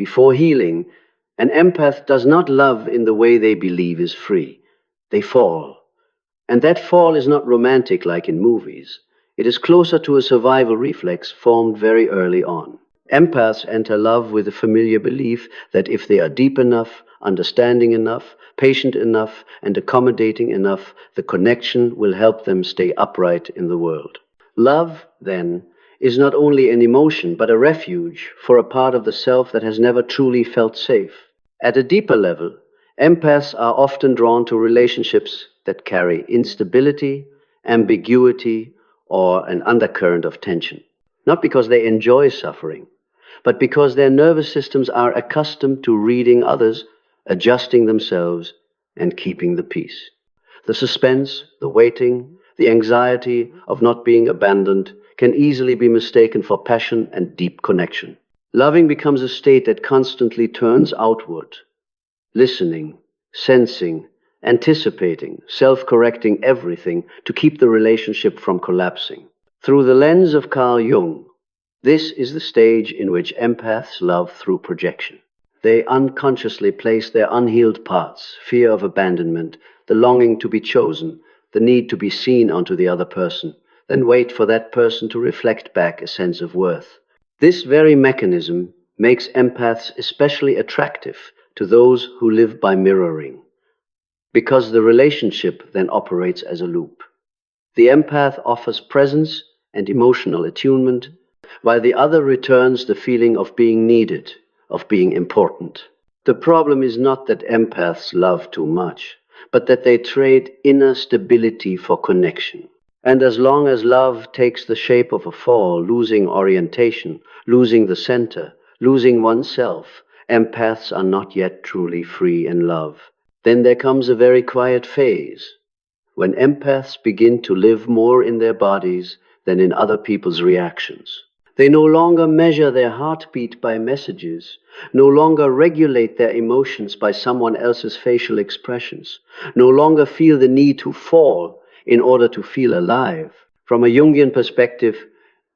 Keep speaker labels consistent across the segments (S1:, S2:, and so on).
S1: Before healing, an empath does not love in the way they believe is free. They fall. And that fall is not romantic like in movies. It is closer to a survival reflex formed very early on. Empaths enter love with a familiar belief that if they are deep enough, understanding enough, patient enough, and accommodating enough, the connection will help them stay upright in the world. Love, then, is not only an emotion, but a refuge for a part of the self that has never truly felt safe. At a deeper level, empaths are often drawn to relationships that carry instability, ambiguity, or an undercurrent of tension. Not because they enjoy suffering, but because their nervous systems are accustomed to reading others, adjusting themselves, and keeping the peace. The suspense, the waiting, the anxiety of not being abandoned can easily be mistaken for passion and deep connection. Loving becomes a state that constantly turns outward, listening, sensing, anticipating, self-correcting everything to keep the relationship from collapsing. Through the lens of Carl Jung, this is the stage in which empaths love through projection. They unconsciously place their unhealed parts, fear of abandonment, the longing to be chosen, the need to be seen onto the other person, then wait for that person to reflect back a sense of worth. This very mechanism makes empaths especially attractive to those who live by mirroring, because the relationship then operates as a loop. The empath offers presence and emotional attunement, while the other returns the feeling of being needed, of being important. The problem is not that empaths love too much, but that they trade inner stability for connection. And as long as love takes the shape of a fall, losing orientation, losing the center, losing oneself, empaths are not yet truly free in love. Then there comes a very quiet phase, when empaths begin to live more in their bodies than in other people's reactions. They no longer measure their heartbeat by messages, no longer regulate their emotions by someone else's facial expressions, no longer feel the need to fall in order to feel alive. From a Jungian perspective,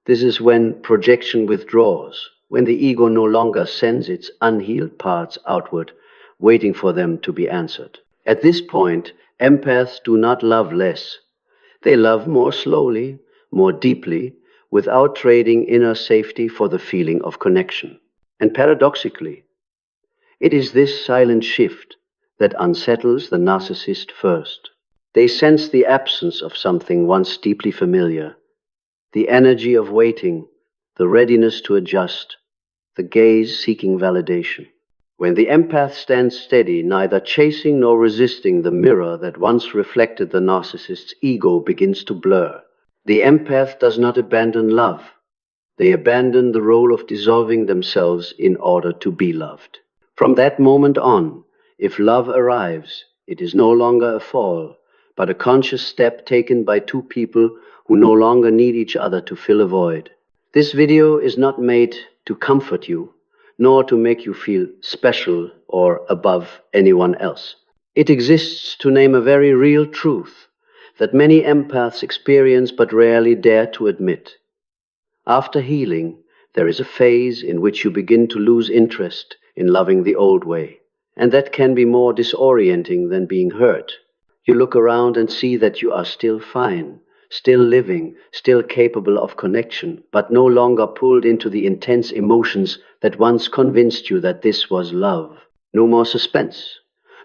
S1: this is when projection withdraws, when the ego no longer sends its unhealed parts outward, waiting for them to be answered. At this point, empaths do not love less. They love more slowly, more deeply, without trading inner safety for the feeling of connection. And paradoxically, it is this silent shift that unsettles the narcissist first. They sense the absence of something once deeply familiar, the energy of waiting, the readiness to adjust, the gaze seeking validation. When the empath stands steady, neither chasing nor resisting the mirror that once reflected the narcissist's ego begins to blur. The empath does not abandon love. They abandon the role of dissolving themselves in order to be loved. From that moment on, if love arrives, it is no longer a fall, but a conscious step taken by two people who no longer need each other to fill a void. This video is not made to comfort you, nor to make you feel special or above anyone else. It exists to name a very real truth that many empaths experience but rarely dare to admit. After healing, there is a phase in which you begin to lose interest in loving the old way, and that can be more disorienting than being hurt. You look around and see that you are still fine, still living, still capable of connection, but no longer pulled into the intense emotions that once convinced you that this was love. No more suspense,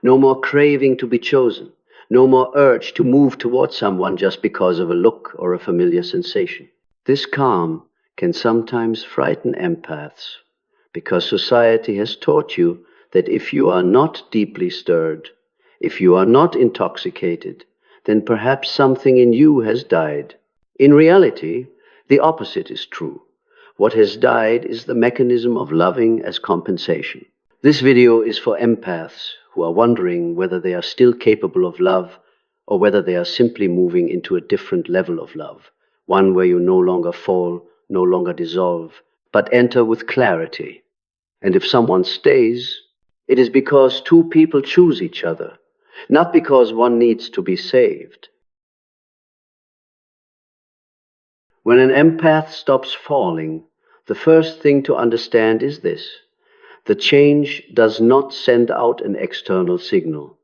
S1: no more craving to be chosen, no more urge to move towards someone just because of a look or a familiar sensation. This calm can sometimes frighten empaths, because society has taught you that if you are not deeply stirred, if you are not intoxicated, then perhaps something in you has died. In reality, the opposite is true. What has died is the mechanism of loving as compensation. This video is for empaths who are wondering whether they are still capable of love or whether they are simply moving into a different level of love, one where you no longer fall, no longer dissolve, but enter with clarity. And if someone stays, it is because two people choose each other, not because one needs to be saved. When an empath stops falling, the first thing to understand is this: The change does not send out an external signal.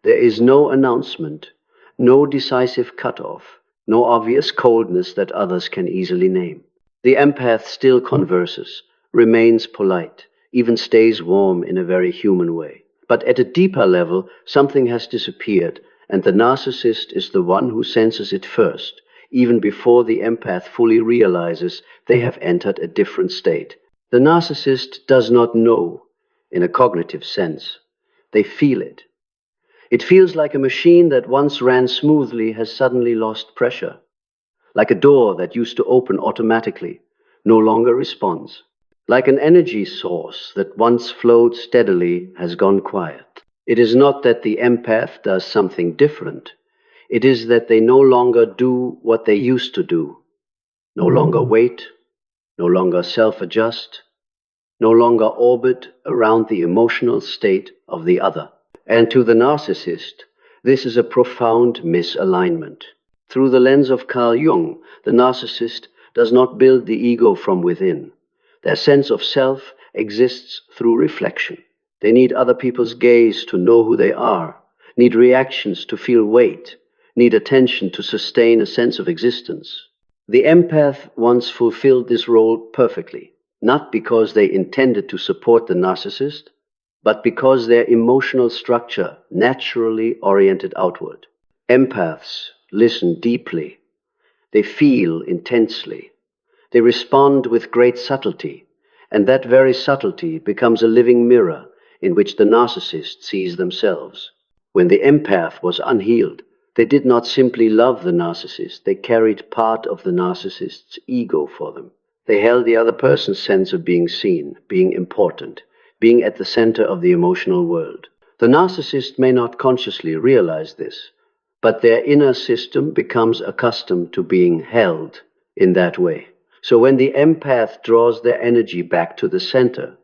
S1: There is no announcement, no decisive cutoff, no obvious coldness that others can easily name. The empath still converses, remains polite, even stays warm in a very human way. But at a deeper level, something has disappeared, and the narcissist is the one who senses it first, even before the empath fully realizes they have entered a different state. The narcissist does not know, in a cognitive sense. They feel it. It feels like a machine that once ran smoothly has suddenly lost pressure, like a door that used to open automatically, no longer responds, like an energy source that once flowed steadily has gone quiet. It is not that the empath does something different. It is that they no longer do what they used to do, no longer wait, no longer self-adjust, no longer orbit around the emotional state of the other. And to the narcissist, this is a profound misalignment. Through the lens of Carl Jung, the narcissist does not build the ego from within. Their sense of self exists through reflection. They need other people's gaze to know who they are, need reactions to feel weight, need attention to sustain a sense of existence. The empath once fulfilled this role perfectly, not because they intended to support the narcissist, but because their emotional structure naturally oriented outward. Empaths listen deeply. They feel intensely. They respond with great subtlety, and that very subtlety becomes a living mirror in which the narcissist sees themselves. When the empath was unhealed, they did not simply love the narcissist, they carried part of the narcissist's ego for them. They held the other person's sense of being seen, being important, being at the center of the emotional world. The narcissist may not consciously realize this, but their inner system becomes accustomed to being held in that way. So when the empath draws their energy back to the center,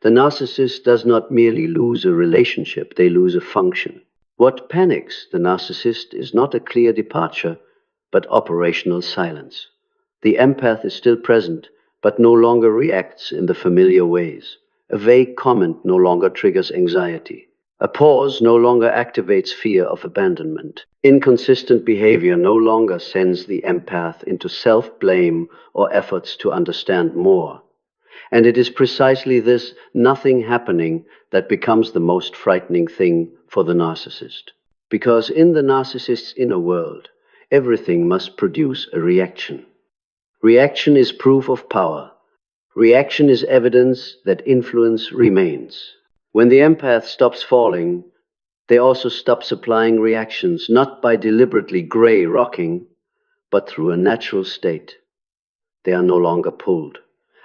S1: the narcissist does not merely lose a relationship, they lose a function. What panics the narcissist is not a clear departure, but operational silence. The empath is still present, but no longer reacts in the familiar ways. A vague comment no longer triggers anxiety. A pause no longer activates fear of abandonment. Inconsistent behavior no longer sends the empath into self-blame or efforts to understand more. And it is precisely this nothing happening that becomes the most frightening thing for the narcissist. Because in the narcissist's inner world, everything must produce a reaction. Reaction is proof of power. Reaction is evidence that influence remains. When the empath stops falling, they also stop supplying reactions, not by deliberately gray rocking, but through a natural state. They are no longer pulled.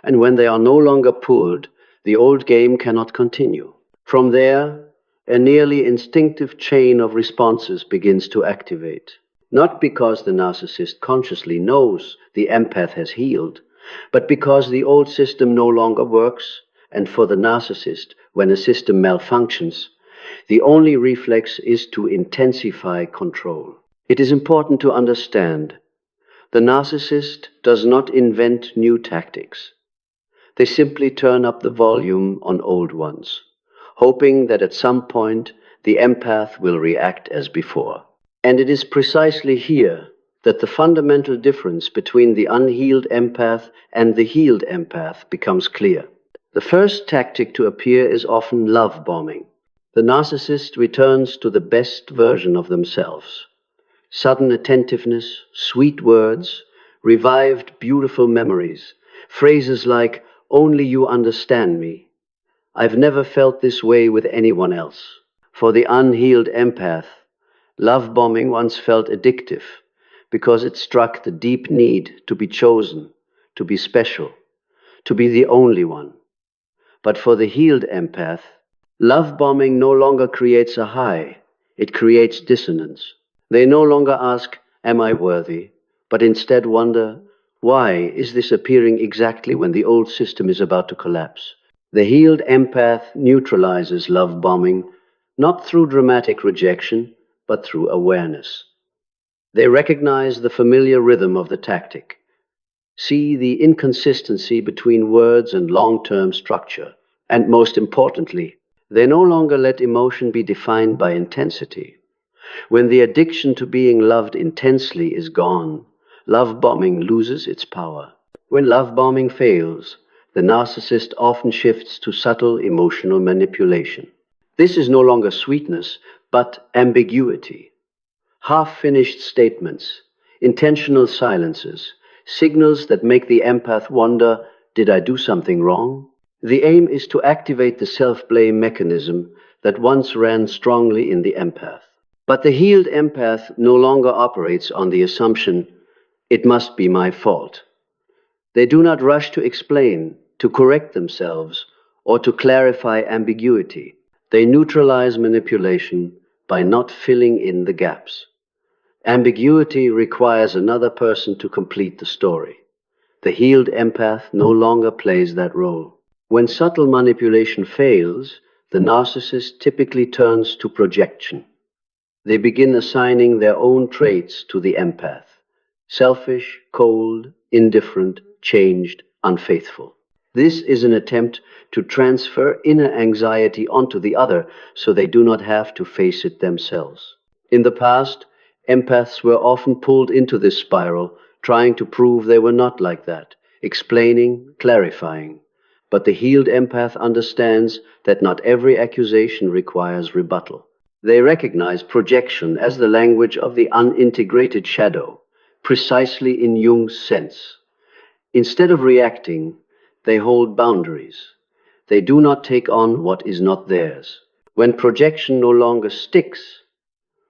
S1: And when they are no longer pulled, the old game cannot continue. From there, a nearly instinctive chain of responses begins to activate. Not because the narcissist consciously knows the empath has healed, but because the old system no longer works, and for the narcissist, when a system malfunctions, the only reflex is to intensify control. It is important to understand, the narcissist does not invent new tactics. They simply turn up the volume on old ones, hoping that at some point the empath will react as before. And it is precisely here that the fundamental difference between the unhealed empath and the healed empath becomes clear. The first tactic to appear is often love bombing. The narcissist returns to the best version of themselves. Sudden attentiveness, sweet words, revived beautiful memories, phrases like, "Only you understand me. I've never felt this way with anyone else." For the unhealed empath, love bombing once felt addictive because it struck the deep need to be chosen, to be special, to be the only one. But for the healed empath, love bombing no longer creates a high, it creates dissonance. They no longer ask, "Am I worthy?" but instead wonder, "Why is this appearing exactly when the old system is about to collapse?" The healed empath neutralizes love bombing, not through dramatic rejection, but through awareness. They recognize the familiar rhythm of the tactic, see the inconsistency between words and long-term structure, And most importantly, they no longer let emotion be defined by intensity. When the addiction to being loved intensely is gone, love bombing loses its power. When love bombing fails, the narcissist often shifts to subtle emotional manipulation. This is no longer sweetness, but ambiguity. Half-finished statements, intentional silences, signals that make the empath wonder, did I do something wrong? The aim is to activate the self-blame mechanism that once ran strongly in the empath. But the healed empath no longer operates on the assumption, it must be my fault. They do not rush to explain, to correct themselves, or to clarify ambiguity. They neutralize manipulation by not filling in the gaps. Ambiguity requires another person to complete the story. The healed empath no longer plays that role. When subtle manipulation fails, the narcissist typically turns to projection. They begin assigning their own traits to the empath: selfish, cold, indifferent, changed, unfaithful. This is an attempt to transfer inner anxiety onto the other so they do not have to face it themselves. In the past, empaths were often pulled into this spiral, trying to prove they were not like that, explaining, clarifying. But the healed empath understands that not every accusation requires rebuttal. They recognize projection as the language of the unintegrated shadow, precisely in Jung's sense. Instead of reacting, they hold boundaries. They do not take on what is not theirs. When projection no longer sticks,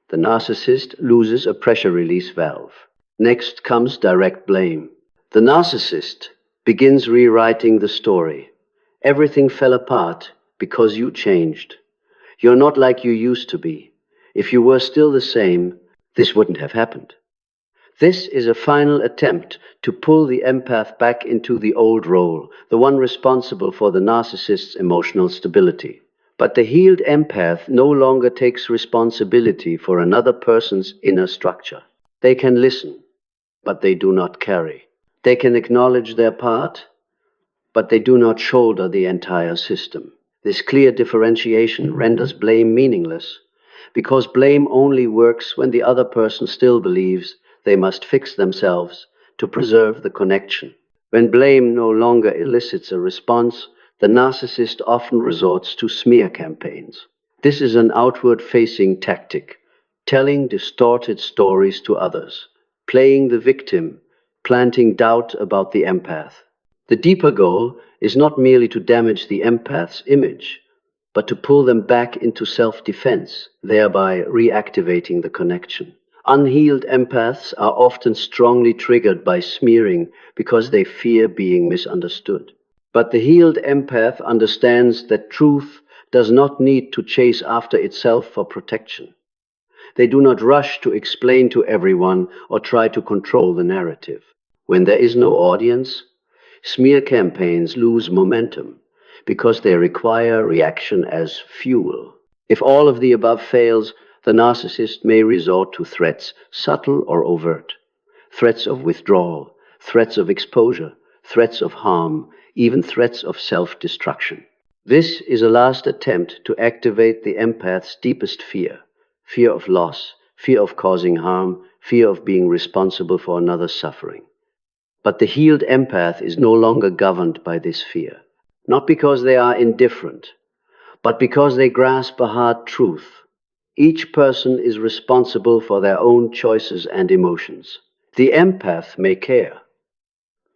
S1: the narcissist loses a pressure release valve. Next comes direct blame. The narcissist begins rewriting the story. Everything fell apart because you changed. You're not like you used to be. If you were still the same, this wouldn't have happened. This is a final attempt to pull the empath back into the old role, the one responsible for the narcissist's emotional stability. But the healed empath no longer takes responsibility for another person's inner structure. They can listen, but they do not carry. They can acknowledge their part, but they do not shoulder the entire system. This clear differentiation renders blame meaningless, because blame only works when the other person still believes they must fix themselves to preserve the connection. When blame no longer elicits a response, the narcissist often resorts to smear campaigns. This is an outward-facing tactic, telling distorted stories to others, playing the victim, planting doubt about the empath. The deeper goal is not merely to damage the empath's image, but to pull them back into self-defense, thereby reactivating the connection. Unhealed empaths are often strongly triggered by smearing because they fear being misunderstood. But the healed empath understands that truth does not need to chase after itself for protection. They do not rush to explain to everyone or try to control the narrative. When there is no audience, smear campaigns lose momentum because they require reaction as fuel. If all of the above fails, the narcissist may resort to threats, subtle or overt. Threats of withdrawal, threats of exposure, threats of harm, even threats of self-destruction. This is a last attempt to activate the empath's deepest fear: fear of loss, fear of causing harm, fear of being responsible for another's suffering. But the healed empath is no longer governed by this fear, not because they are indifferent, but because they grasp a hard truth. Each person is responsible for their own choices and emotions. The empath may care,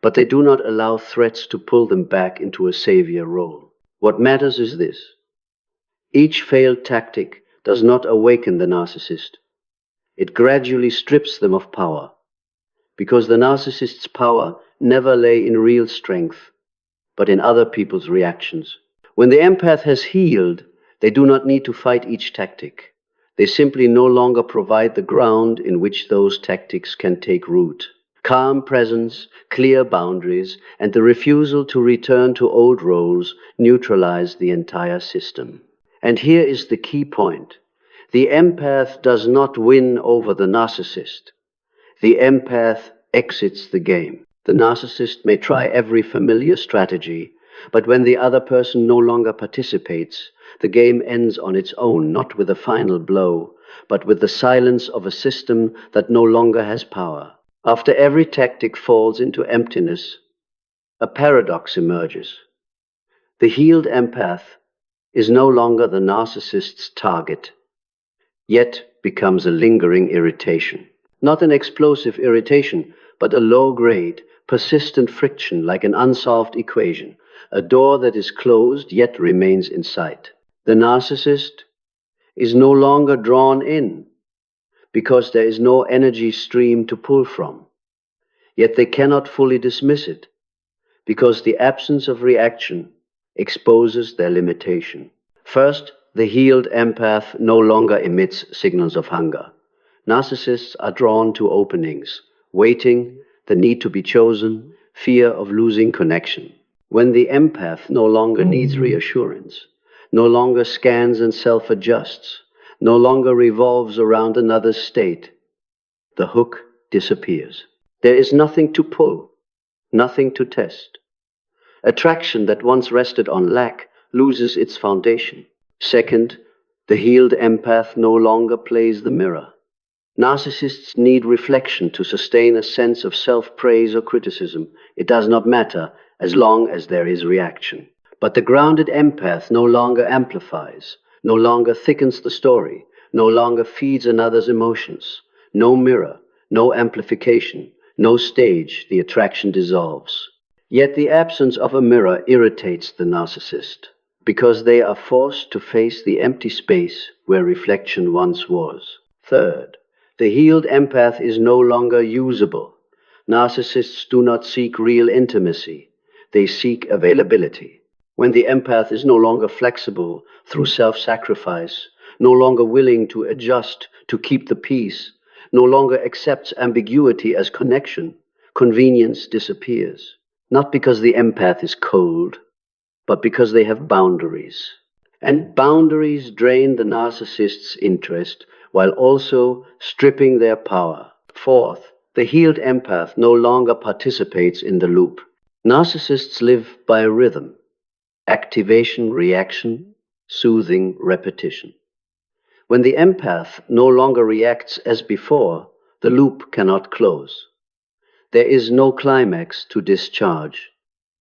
S1: but they do not allow threats to pull them back into a savior role. What matters is this: each failed tactic does not awaken the narcissist. It gradually strips them of power, because the narcissist's power never lay in real strength, but in other people's reactions. When the empath has healed, they do not need to fight each tactic. They simply no longer provide the ground in which those tactics can take root. Calm presence, clear boundaries, and the refusal to return to old roles neutralize the entire system. And here is the key point: the empath does not win over the narcissist. The empath exits the game. The narcissist may try every familiar strategy, But when the other person no longer participates, the game ends on its own, not with a final blow, but with the silence of a system that no longer has power. After every tactic falls into emptiness, a paradox emerges. The healed empath is no longer the narcissist's target, yet becomes a lingering irritation. Not an explosive irritation, but a low-grade, persistent friction like an unsolved equation, a door that is closed yet remains in sight. The narcissist is no longer drawn in because there is no energy stream to pull from, yet they cannot fully dismiss it because the absence of reaction exposes their limitation. First, the healed empath no longer emits signals of hunger. Narcissists are drawn to openings, waiting, the need to be chosen, fear of losing connection. When the empath no longer needs reassurance, no longer scans and self-adjusts, no longer revolves around another's state, the hook disappears. There is nothing to pull, nothing to test. Attraction that once rested on lack loses its foundation. Second, the healed empath no longer plays the mirror. Narcissists need reflection to sustain a sense of self-praise or criticism. It does not matter as long as there is reaction. But the grounded empath no longer amplifies, no longer thickens the story, no longer feeds another's emotions. No mirror, no amplification, no stage, the attraction dissolves. Yet the absence of a mirror irritates the narcissist, because they are forced to face the empty space where reflection once was. Third, the healed empath is no longer usable. Narcissists do not seek real intimacy. They seek availability. When the empath is no longer flexible through self-sacrifice, no longer willing to adjust to keep the peace, no longer accepts ambiguity as connection, convenience disappears. Not because the empath is cold, but because they have boundaries. And boundaries drain the narcissist's interest while also stripping their power. Fourth, the healed empath no longer participates in the loop. Narcissists live by a rhythm: activation, reaction, soothing, repetition. When the empath no longer reacts as before, the loop cannot close. There is no climax to discharge,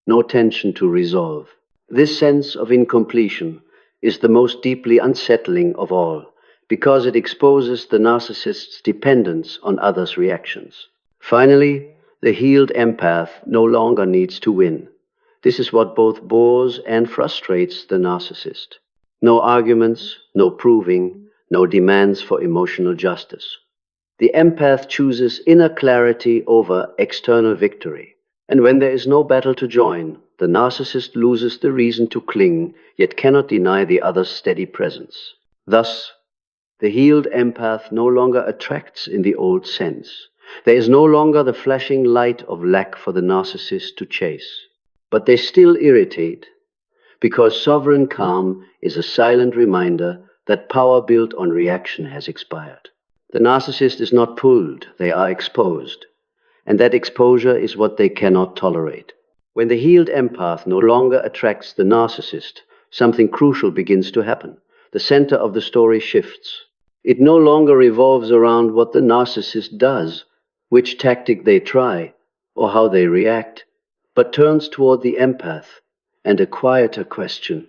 S1: no tension to resolve. This sense of incompletion is the most deeply unsettling of all, because it exposes the narcissist's dependence on others' reactions. Finally, the healed empath no longer needs to win. This is what both bores and frustrates the narcissist. No arguments, no proving, no demands for emotional justice. The empath chooses inner clarity over external victory. And when there is no battle to join, the narcissist loses the reason to cling, yet cannot deny the other's steady presence. Thus, the healed empath no longer attracts in the old sense. There is no longer the flashing light of lack for the narcissist to chase. But they still irritate, because sovereign calm is a silent reminder that power built on reaction has expired. The narcissist is not pulled, they are exposed. And that exposure is what they cannot tolerate. When the healed empath no longer attracts the narcissist, something crucial begins to happen. The center of the story shifts. It no longer revolves around what the narcissist does, which tactic they try, or how they react, but turns toward the empath and a quieter question: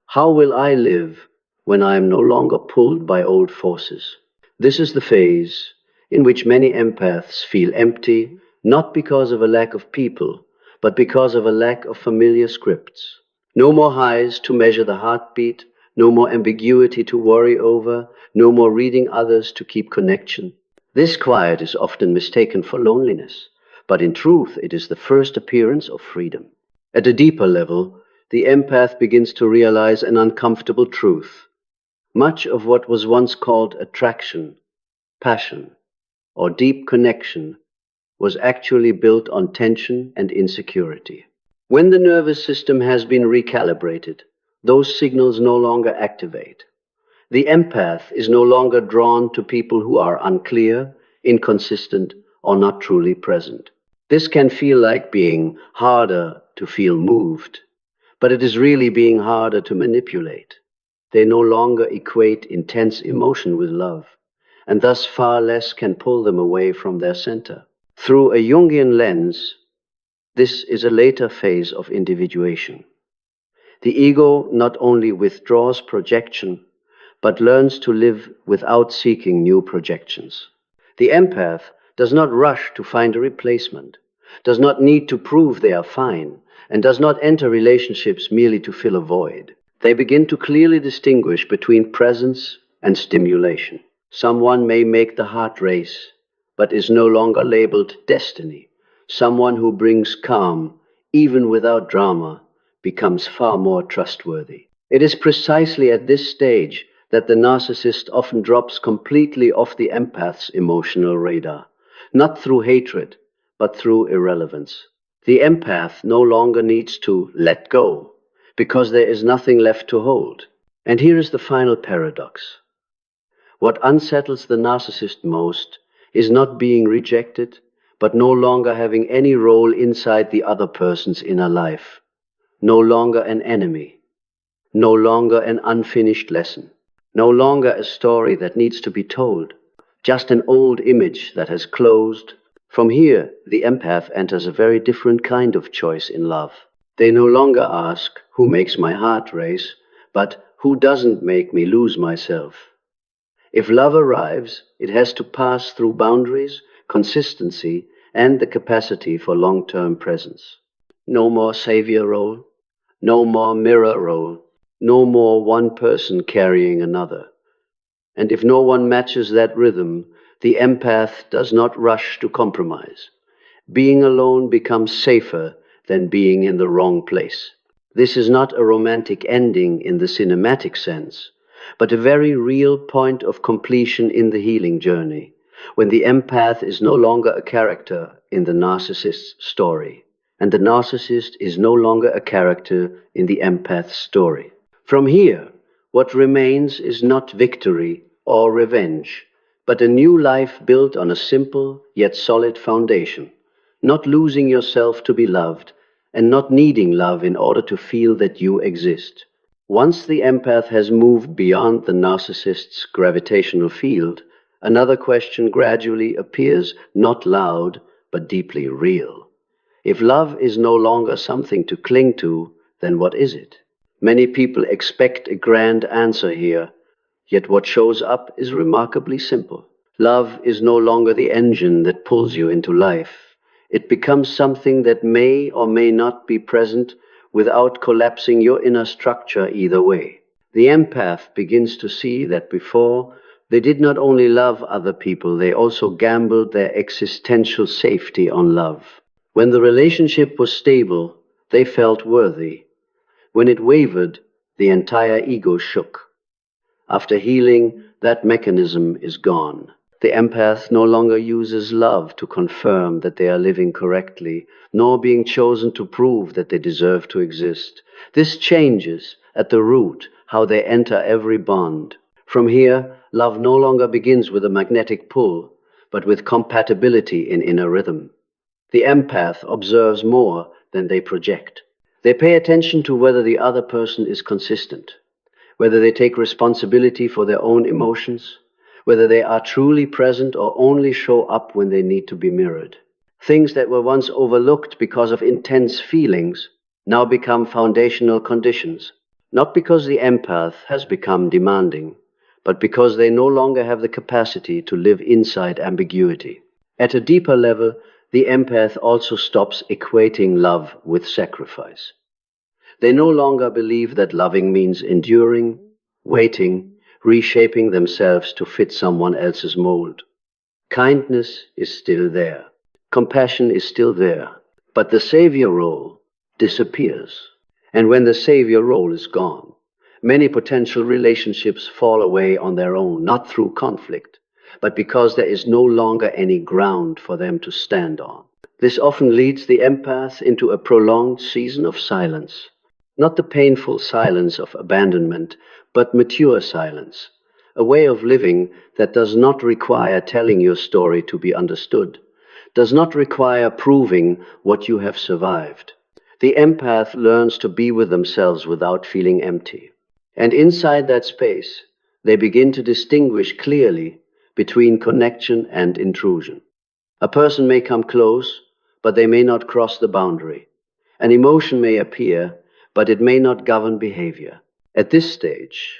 S1: how will I live when I am no longer pulled by old forces? This is the phase in which many empaths feel empty, not because of a lack of people, but because of a lack of familiar scripts. No more highs to measure the heartbeat, no more ambiguity to worry over, no more reading others to keep connection. This quiet is often mistaken for loneliness, but in truth it is the first appearance of freedom. At a deeper level, the empath begins to realize an uncomfortable truth. Much of what was once called attraction, passion, or deep connection was actually built on tension and insecurity. When the nervous system has been recalibrated, those signals no longer activate. The empath is no longer drawn to people who are unclear, inconsistent, or not truly present. This can feel like being harder to feel moved. but it is really being harder to manipulate. They no longer equate intense emotion with love, and thus far less can pull them away from their center. Through a Jungian lens, this is a later phase of individuation. The ego not only withdraws projection, but learns to live without seeking new projections. The empath does not rush to find a replacement, does not need to prove they are fine, and does not enter relationships merely to fill a void. They begin to clearly distinguish between presence and stimulation. Someone may make the heart race, but is no longer labeled destiny. Someone who brings calm, even without drama, becomes far more trustworthy. It is precisely at this stage that the narcissist often drops completely off the empath's emotional radar, not through hatred, but through irrelevance. The empath no longer needs to let go, because there is nothing left to hold. And here is the final paradox. What unsettles the narcissist most is not being rejected, but no longer having any role inside the other person's inner life. No longer an enemy. No longer an unfinished lesson. No longer a story that needs to be told. Just an old image that has closed. From here, the empath enters a very different kind of choice in love. They no longer ask, who makes my heart race, but who doesn't make me lose myself? If love arrives, it has to pass through boundaries, consistency, and the capacity for long-term presence. No more savior role, no more mirror role, no more one person carrying another. And if no one matches that rhythm, the empath does not rush to compromise. Being alone becomes safer than being in the wrong place. This is not a romantic ending in the cinematic sense, but a very real point of completion in the healing journey, when the empath is no longer a character in the narcissist's story, and the narcissist is no longer a character in the empath's story. From here, what remains is not victory or revenge, but a new life built on a simple yet solid foundation, not losing yourself to be loved, and not needing love in order to feel that you exist. Once the empath has moved beyond the narcissist's gravitational field, another question gradually appears, not loud, but deeply real. If love is no longer something to cling to, then what is it? Many people expect a grand answer here, yet what shows up is remarkably simple. Love is no longer the engine that pulls you into life. It becomes something that may or may not be present without collapsing your inner structure either way. The empath begins to see that before, they did not only love other people, they also gambled their existential safety on love. When the relationship was stable, they felt worthy. When it wavered, the entire ego shook. After healing, that mechanism is gone. The empath no longer uses love to confirm that they are living correctly, nor being chosen to prove that they deserve to exist. This changes, at the root, how they enter every bond. From here, love no longer begins with a magnetic pull, but with compatibility in inner rhythm. The empath observes more than they project. They pay attention to whether the other person is consistent, whether they take responsibility for their own emotions, whether they are truly present or only show up when they need to be mirrored. Things that were once overlooked because of intense feelings now become foundational conditions, not because the empath has become demanding, but because they no longer have the capacity to live inside ambiguity. At a deeper level, the empath also stops equating love with sacrifice. They no longer believe that loving means enduring, waiting, reshaping themselves to fit someone else's mold. Kindness is still there. Compassion is still there. But the savior role disappears. And when the savior role is gone, many potential relationships fall away on their own, not through conflict, but because there is no longer any ground for them to stand on. This often leads the empath into a prolonged season of silence. Not the painful silence of abandonment, but mature silence, a way of living that does not require telling your story to be understood, does not require proving what you have survived. The empath learns to be with themselves without feeling empty. And inside that space, they begin to distinguish clearly between connection and intrusion. A person may come close, but they may not cross the boundary. An emotion may appear, but it may not govern behavior. At this stage,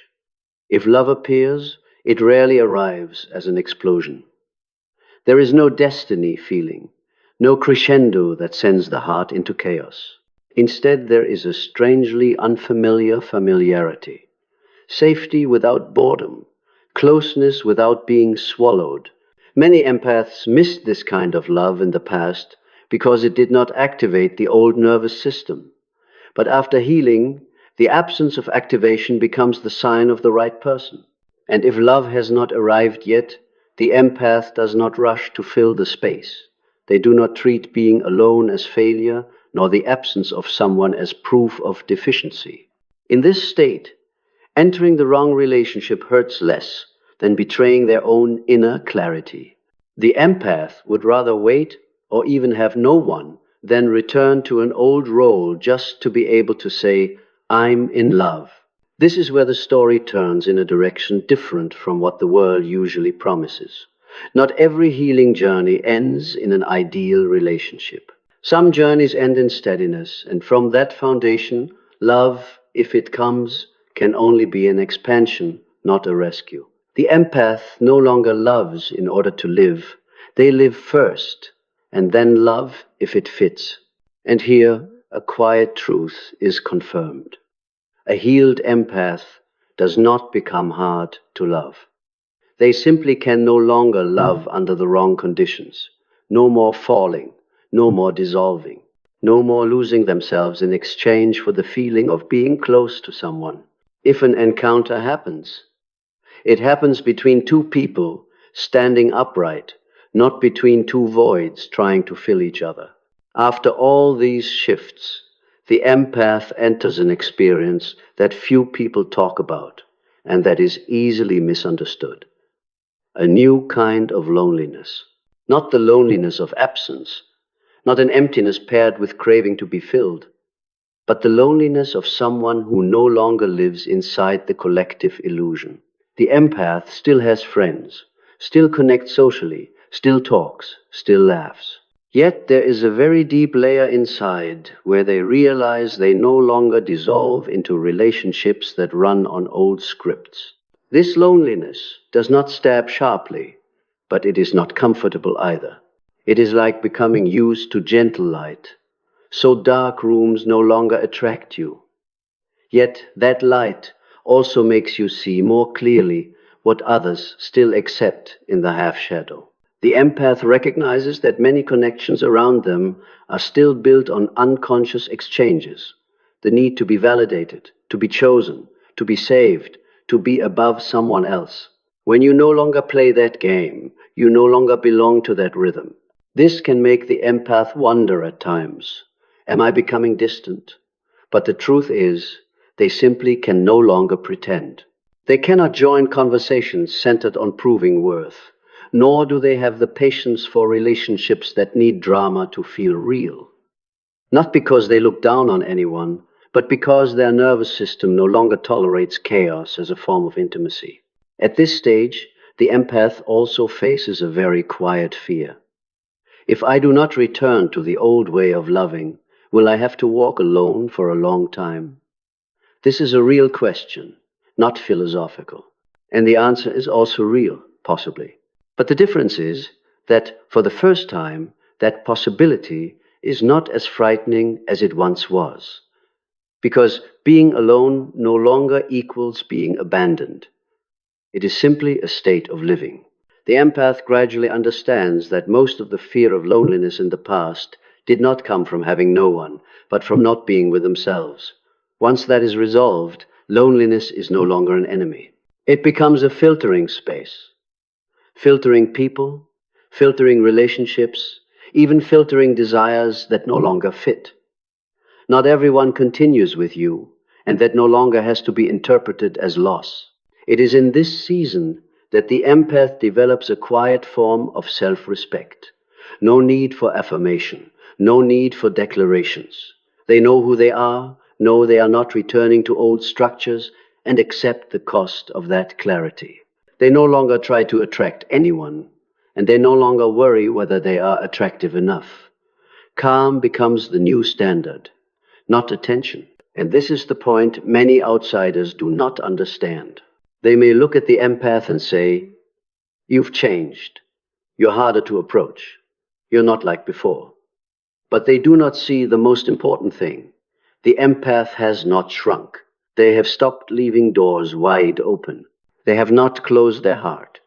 S1: if love appears, it rarely arrives as an explosion. There is no destiny feeling, no crescendo that sends the heart into chaos. Instead, there is a strangely unfamiliar familiarity, safety without boredom, closeness without being swallowed. Many empaths missed this kind of love in the past because it did not activate the old nervous system. But after healing, the absence of activation becomes the sign of the right person. And if love has not arrived yet, the empath does not rush to fill the space. They do not treat being alone as failure, nor the absence of someone as proof of deficiency. In this state, entering the wrong relationship hurts less than betraying their own inner clarity. The empath would rather wait or even have no one than return to an old role just to be able to say, "I'm in love." This is where the story turns in a direction different from what the world usually promises. Not every healing journey ends in an ideal relationship. Some journeys end in steadiness, and from that foundation, love, if it comes, can only be an expansion, not a rescue. The empath no longer loves in order to live. They live first, and then love if it fits. And here, a quiet truth is confirmed. A healed empath does not become hard to love. They simply can no longer love under the wrong conditions. No more falling, no more dissolving, no more losing themselves in exchange for the feeling of being close to someone. If an encounter happens, it happens between two people standing upright, not between two voids trying to fill each other. After all these shifts, the empath enters an experience that few people talk about and that is easily misunderstood. A new kind of loneliness. Not the loneliness of absence, not an emptiness paired with craving to be filled, but the loneliness of someone who no longer lives inside the collective illusion. The empath still has friends, still connects socially, still talks, still laughs. Yet there is a very deep layer inside where they realize they no longer dissolve into relationships that run on old scripts. This loneliness does not stab sharply, but it is not comfortable either. It is like becoming used to gentle light, so dark rooms no longer attract you. Yet that light also makes you see more clearly what others still accept in the half-shadow. The empath recognizes that many connections around them are still built on unconscious exchanges, the need to be validated, to be chosen, to be saved, to be above someone else. When you no longer play that game, you no longer belong to that rhythm. This can make the empath wonder at times, am I becoming distant? But the truth is, they simply can no longer pretend. They cannot join conversations centered on proving worth, nor do they have the patience for relationships that need drama to feel real. Not because they look down on anyone, but because their nervous system no longer tolerates chaos as a form of intimacy. At this stage, the empath also faces a very quiet fear. If I do not return to the old way of loving, will I have to walk alone for a long time? This is a real question, not philosophical. And the answer is also real, possibly. But the difference is that for the first time, that possibility is not as frightening as it once was. Because being alone no longer equals being abandoned. It is simply a state of living. The empath gradually understands that most of the fear of loneliness in the past did not come from having no one, but from not being with themselves. Once that is resolved, loneliness is no longer an enemy. It becomes a filtering space. Filtering people, filtering relationships, even filtering desires that no longer fit. Not everyone continues with you, and that no longer has to be interpreted as loss. It is in this season that the empath develops a quiet form of self-respect. No need for affirmation, no need for declarations. They know who they are, know they are not returning to old structures, and accept the cost of that clarity. They no longer try to attract anyone, and they no longer worry whether they are attractive enough. Calm becomes the new standard, not attention. And this is the point many outsiders do not understand. They may look at the empath and say, "You've changed. You're harder to approach. You're not like before." But they do not see the most important thing. The empath has not shrunk. They have stopped leaving doors wide open. They have not closed their heart.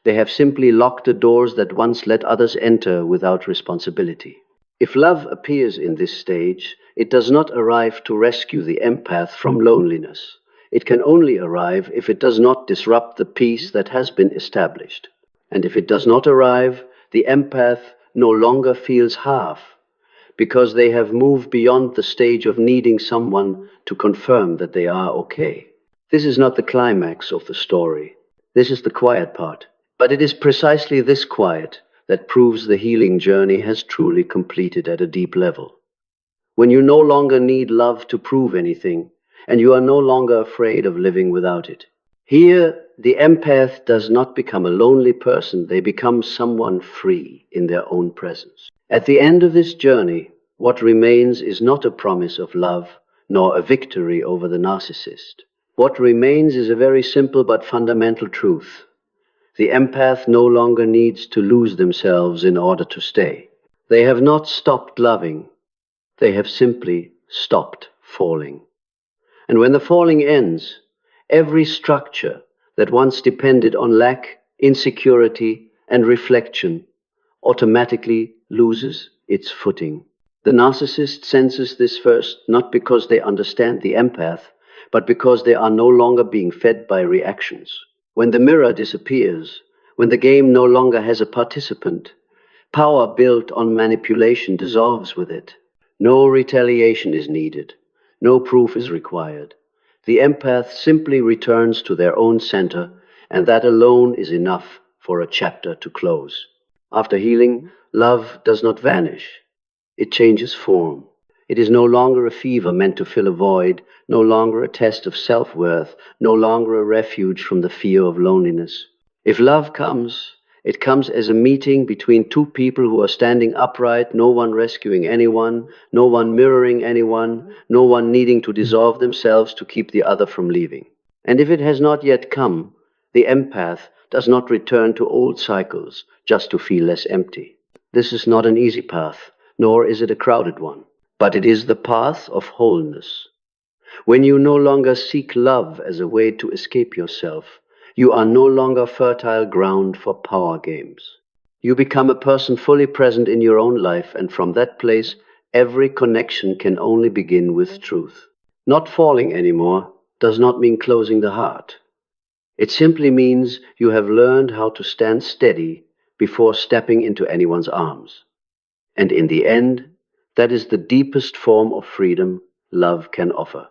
S1: They have simply locked the doors that once let others enter without responsibility. If love appears in this stage, it does not arrive to rescue the empath from loneliness. It can only arrive if it does not disrupt the peace that has been established. And if it does not arrive, the empath no longer feels half, because they have moved beyond the stage of needing someone to confirm that they are okay. This is not the climax of the story. This is the quiet part. But it is precisely this quiet that proves the healing journey has truly completed at a deep level. When you no longer need love to prove anything, and you are no longer afraid of living without it. Here, the empath does not become a lonely person, they become someone free in their own presence. At the end of this journey, what remains is not a promise of love, nor a victory over the narcissist. What remains is a very simple but fundamental truth. The empath no longer needs to lose themselves in order to stay. They have not stopped loving. They have simply stopped falling. And when the falling ends, every structure that once depended on lack, insecurity, and reflection automatically loses its footing. The narcissist senses this first, not because they understand the empath, but because they are no longer being fed by reactions. When the mirror disappears, when the game no longer has a participant, power built on manipulation dissolves with it. No retaliation is needed. No proof is required. The empath simply returns to their own center, and that alone is enough for a chapter to close. After healing, love does not vanish. It changes form. It is no longer a fever meant to fill a void, no longer a test of self-worth, no longer a refuge from the fear of loneliness. If love comes, it comes as a meeting between two people who are standing upright, no one rescuing anyone, no one mirroring anyone, no one needing to dissolve themselves to keep the other from leaving. And if it has not yet come, the empath does not return to old cycles just to feel less empty. This is not an easy path, nor is it a crowded one. But it is the path of wholeness. When you no longer seek love as a way to escape yourself, you are no longer fertile ground for power games. You become a person fully present in your own life, and from that place, every connection can only begin with truth. Not falling anymore does not mean closing the heart. It simply means you have learned how to stand steady before stepping into anyone's arms. And in the end, that is the deepest form of freedom love can offer.